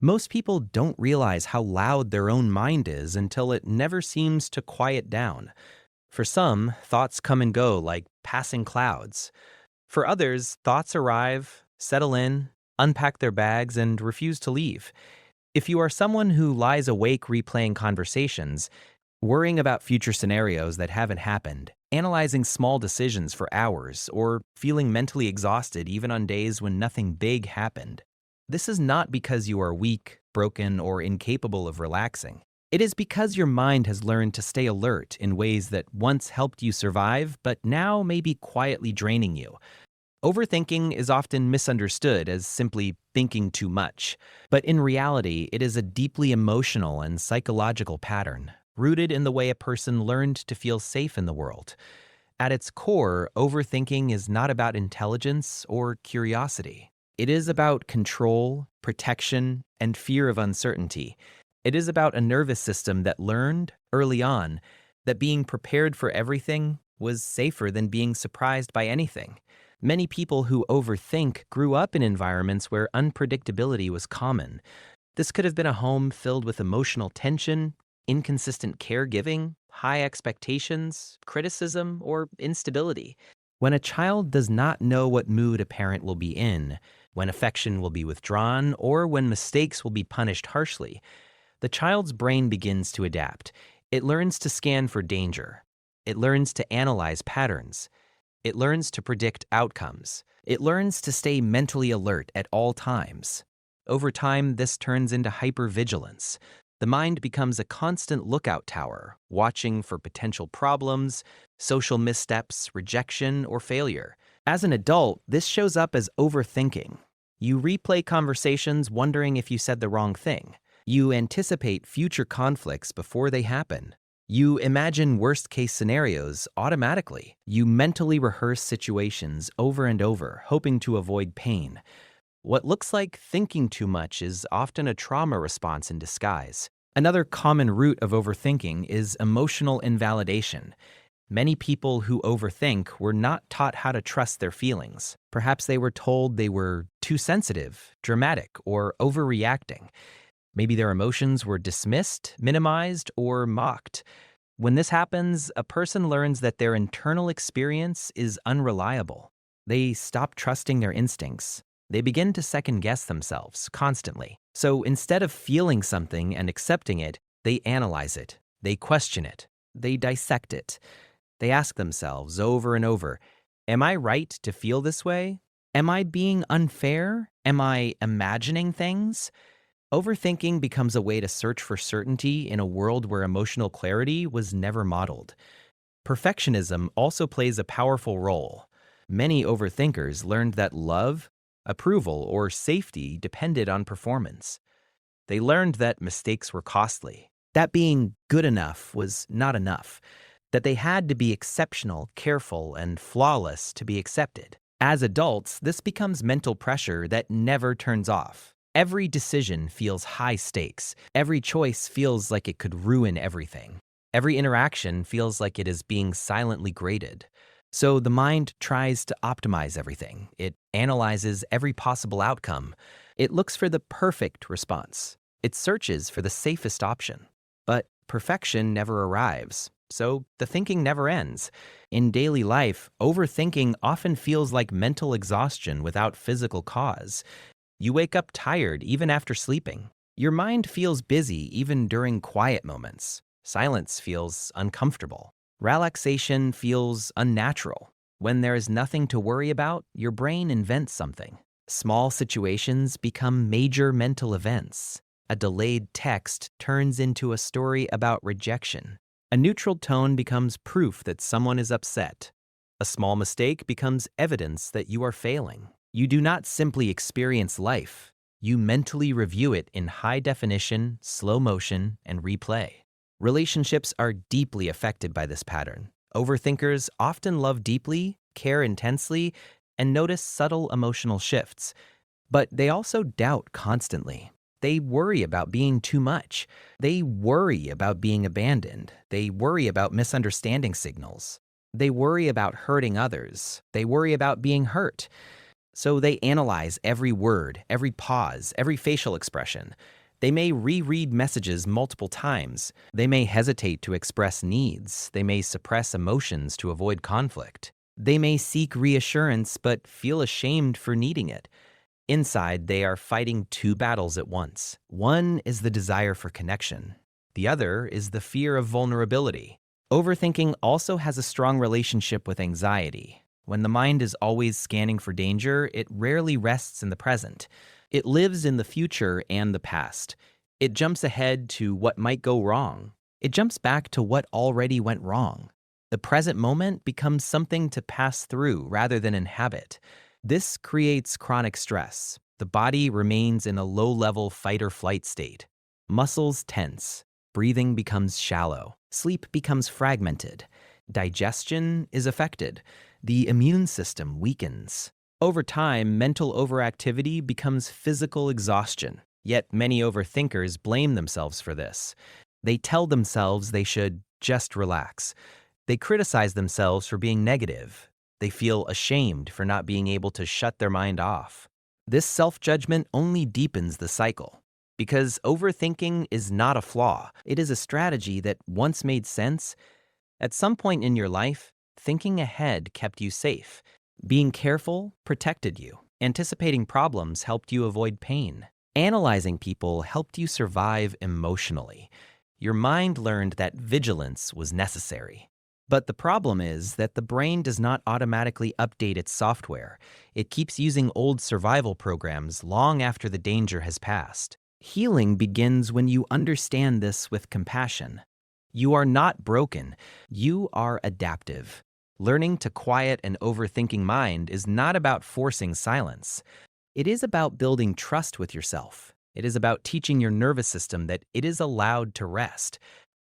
Most people don't realize how loud their own mind is until it never seems to quiet down. For some, thoughts come and go like passing clouds. For others, thoughts arrive, settle in, unpack their bags, and refuse to leave. If you are someone who lies awake replaying conversations, worrying about future scenarios that haven't happened, analyzing small decisions for hours, or feeling mentally exhausted even on days when nothing big happened, this is not because you are weak, broken, or incapable of relaxing. It is because your mind has learned to stay alert in ways that once helped you survive, but now may be quietly draining you. Overthinking is often misunderstood as simply thinking too much, but in reality, it is a deeply emotional and psychological pattern, rooted in the way a person learned to feel safe in the world. At its core, overthinking is not about intelligence or curiosity. It is about control, protection, and fear of uncertainty. It is about a nervous system that learned, early on, that being prepared for everything was safer than being surprised by anything. Many people who overthink grew up in environments where unpredictability was common. This could have been a home filled with emotional tension, inconsistent caregiving, high expectations, criticism, or instability. When a child does not know what mood a parent will be in, when affection will be withdrawn, or when mistakes will be punished harshly, the child's brain begins to adapt. It learns to scan for danger. It learns to analyze patterns. It learns to predict outcomes. It learns to stay mentally alert at all times. Over time, this turns into hypervigilance. The mind becomes a constant lookout tower, watching for potential problems, social missteps, rejection, or failure. As an adult, this shows up as overthinking. You replay conversations wondering if you said the wrong thing. You anticipate future conflicts before they happen. You imagine worst-case scenarios automatically. You mentally rehearse situations over and over, hoping to avoid pain. What looks like thinking too much is often a trauma response in disguise. Another common root of overthinking is emotional invalidation. Many people who overthink were not taught how to trust their feelings. Perhaps they were told they were too sensitive, dramatic, or overreacting. Maybe their emotions were dismissed, minimized, or mocked. When this happens, a person learns that their internal experience is unreliable. They stop trusting their instincts. They begin to second-guess themselves constantly. So instead of feeling something and accepting it, they analyze it. They question it. They dissect it. They ask themselves over and over, am I right to feel this way? Am I being unfair? Am I imagining things? Overthinking becomes a way to search for certainty in a world where emotional clarity was never modeled. Perfectionism also plays a powerful role. Many overthinkers learned that love, approval, or safety depended on performance. They learned that mistakes were costly, that being good enough was not enough, that they had to be exceptional, careful, and flawless to be accepted. As adults, this becomes mental pressure that never turns off. Every decision feels high stakes. Every choice feels like it could ruin everything. Every interaction feels like it is being silently graded. So the mind tries to optimize everything. It analyzes every possible outcome. It looks for the perfect response. It searches for the safest option. But perfection never arrives, so the thinking never ends. In daily life, overthinking often feels like mental exhaustion without physical cause. You wake up tired even after sleeping. Your mind feels busy even during quiet moments. Silence feels uncomfortable. Relaxation feels unnatural. When there is nothing to worry about, your brain invents something. Small situations become major mental events. A delayed text turns into a story about rejection. A neutral tone becomes proof that someone is upset. A small mistake becomes evidence that you are failing. You do not simply experience life. You mentally review it in high definition, slow motion, and replay. Relationships are deeply affected by this pattern. Overthinkers often love deeply, care intensely, and notice subtle emotional shifts. But they also doubt constantly. They worry about being too much. They worry about being abandoned. They worry about misunderstanding signals. They worry about hurting others. They worry about being hurt. So they analyze every word, every pause, every facial expression. They may reread messages multiple times. They may hesitate to express needs. They may suppress emotions to avoid conflict. They may seek reassurance but feel ashamed for needing it. Inside, they are fighting two battles at once. One is the desire for connection. The other is the fear of vulnerability. Overthinking also has a strong relationship with anxiety. When the mind is always scanning for danger, it rarely rests in the present. It lives in the future and the past. It jumps ahead to what might go wrong. It jumps back to what already went wrong. The present moment becomes something to pass through rather than inhabit. This creates chronic stress. The body remains in a low-level fight-or-flight state. Muscles tense. Breathing becomes shallow. Sleep becomes fragmented. Digestion is affected. The immune system weakens. Over time, mental overactivity becomes physical exhaustion. Yet many overthinkers blame themselves for this. They tell themselves they should just relax. They criticize themselves for being negative. They feel ashamed for not being able to shut their mind off. This self-judgment only deepens the cycle. Because overthinking is not a flaw. It is a strategy that once made sense. At some point in your life, thinking ahead kept you safe. Being careful protected you. Anticipating problems helped you avoid pain. Analyzing people helped you survive emotionally. Your mind learned that vigilance was necessary. But the problem is that the brain does not automatically update its software. It keeps using old survival programs long after the danger has passed. Healing begins when you understand this with compassion. You are not broken. You are adaptive. Learning to quiet an overthinking mind is not about forcing silence. It is about building trust with yourself. It is about teaching your nervous system that it is allowed to rest.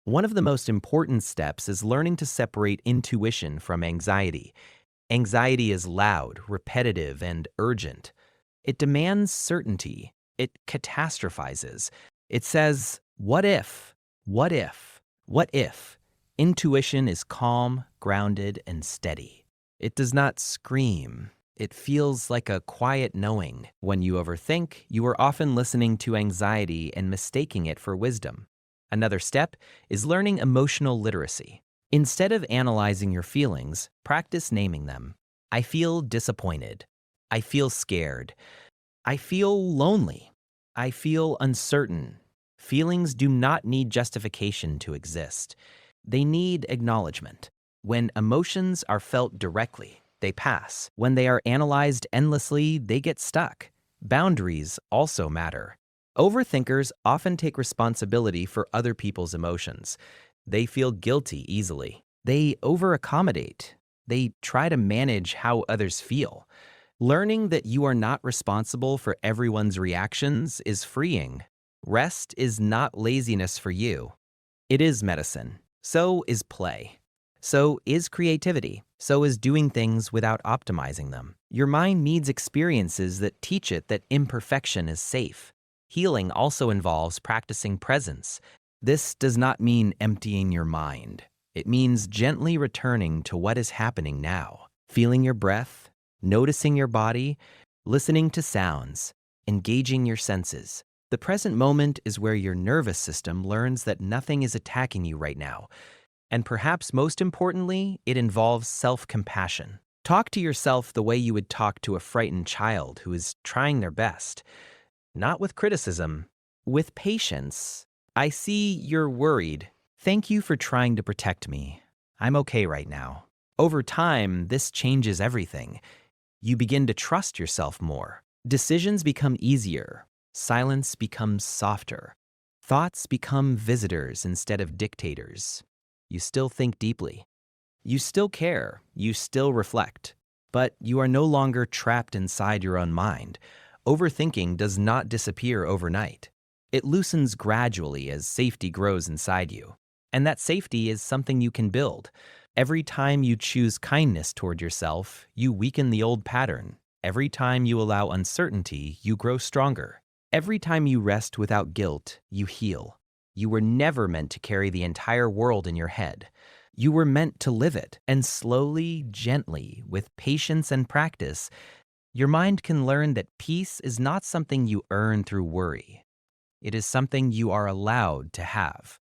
One of the most important steps is learning to separate intuition from anxiety. Anxiety is loud, repetitive, and urgent. It demands certainty. It catastrophizes. It says, what if? What if? What if? Intuition is calm, grounded, and steady. It does not scream. It feels like a quiet knowing. When you overthink, you are often listening to anxiety and mistaking it for wisdom. Another step is learning emotional literacy. Instead of analyzing your feelings, practice naming them. I feel disappointed. I feel scared. I feel lonely. I feel uncertain. Feelings do not need justification to exist. They need acknowledgement. When emotions are felt directly, they pass. When they are analyzed endlessly, they get stuck. Boundaries also matter. Overthinkers often take responsibility for other people's emotions. They feel guilty easily. They over-accommodate. They try to manage how others feel. Learning that you are not responsible for everyone's reactions is freeing. Rest is not laziness for you. It is medicine. So is play. So is creativity. So is doing things without optimizing them. Your mind needs experiences that teach it that imperfection is safe. Healing also involves practicing presence. This does not mean emptying your mind. It means gently returning to what is happening now. Feeling your breath, noticing your body, listening to sounds, engaging your senses. The present moment is where your nervous system learns that nothing is attacking you right now. And perhaps most importantly, it involves self-compassion. Talk to yourself the way you would talk to a frightened child who is trying their best. Not with criticism, with patience. I see you're worried. Thank you for trying to protect me. I'm okay right now. Over time, this changes everything. You begin to trust yourself more. Decisions become easier. Silence becomes softer. Thoughts become visitors instead of dictators. You still think deeply. You still care. You still reflect. But you are no longer trapped inside your own mind. Overthinking does not disappear overnight. It loosens gradually as safety grows inside you. And that safety is something you can build. Every time you choose kindness toward yourself, you weaken the old pattern. Every time you allow uncertainty, you grow stronger. Every time you rest without guilt, you heal. You were never meant to carry the entire world in your head. You were meant to live it, and slowly, gently, with patience and practice, Your mind can learn that peace is not something you earn through worry. It is something you are allowed to have.